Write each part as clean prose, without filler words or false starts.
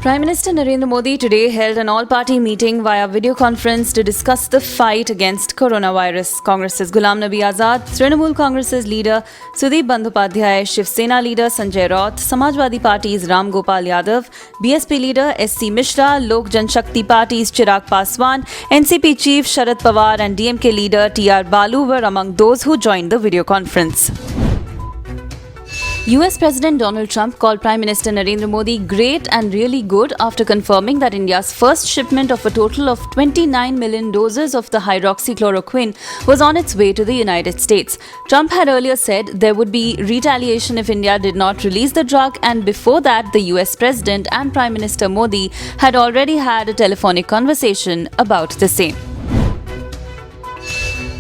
Prime Minister Narendra Modi today held an all-party meeting via video conference to discuss the fight against coronavirus. Congress's Ghulam Nabi Azad, Trinamool Congress's leader Sudeep Bandyopadhyay, Shiv Sena leader Sanjay Raut, Samajwadi Party's Ram Gopal Yadav, BSP leader S.C. Mishra, Lok Janshakti Party's Chirag Paswan, NCP chief Sharad Pawar and DMK leader T.R. Balu were among those who joined the video conference. US President Donald Trump called Prime Minister Narendra Modi great and really good after confirming that India's first shipment of a total of 29 million doses of the hydroxychloroquine was on its way to the United States. Trump had earlier said there would be retaliation if India did not release the drug, and before that, the US President and Prime Minister Modi had already had a telephonic conversation about the same.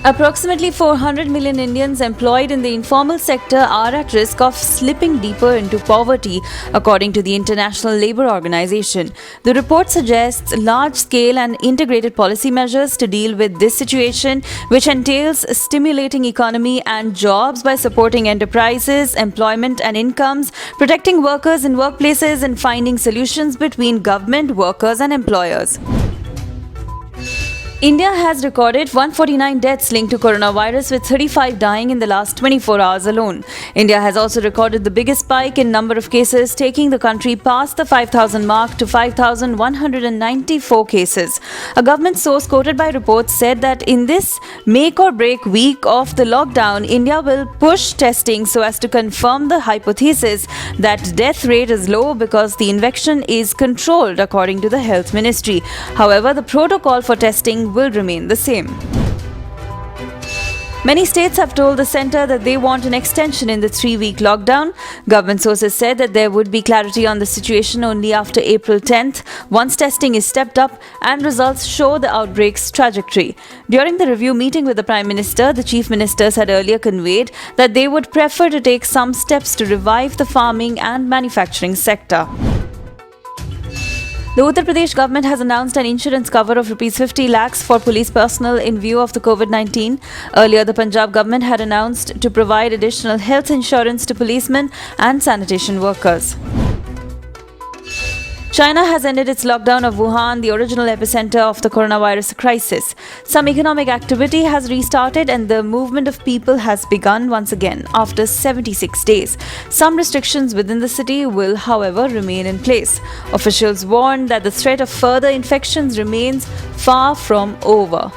Approximately 400 million Indians employed in the informal sector are at risk of slipping deeper into poverty, according to the International Labour Organization. The report suggests large-scale and integrated policy measures to deal with this situation, which entails stimulating economy and jobs by supporting enterprises, employment and incomes, protecting workers in workplaces, and finding solutions between government, workers and employers. India has recorded 149 deaths linked to coronavirus, with 35 dying in the last 24 hours alone. India has also recorded the biggest spike in number of cases, taking the country past the 5,000 mark to 5,194 cases. A government source quoted by reports said that in this make or break week of the lockdown, India will push testing so as to confirm the hypothesis that death rate is low because the infection is controlled, according to the Health Ministry. However, the protocol for testing will remain the same. Many states have told the centre that they want an extension in the 3-week lockdown. Government sources said that there would be clarity on the situation only after April 10th, once testing is stepped up and results show the outbreak's trajectory. During the review meeting with the Prime Minister, the Chief Ministers had earlier conveyed that they would prefer to take some steps to revive the farming and manufacturing sector. The Uttar Pradesh government has announced an insurance cover of Rs 50 lakhs for police personnel in view of the COVID-19. Earlier, the Punjab government had announced to provide additional health insurance to policemen and sanitation workers. China has ended its lockdown of Wuhan, the original epicenter of the coronavirus crisis. Some economic activity has restarted and the movement of people has begun once again after 76 days. Some restrictions within the city will, however, remain in place. Officials warn that the threat of further infections remains far from over.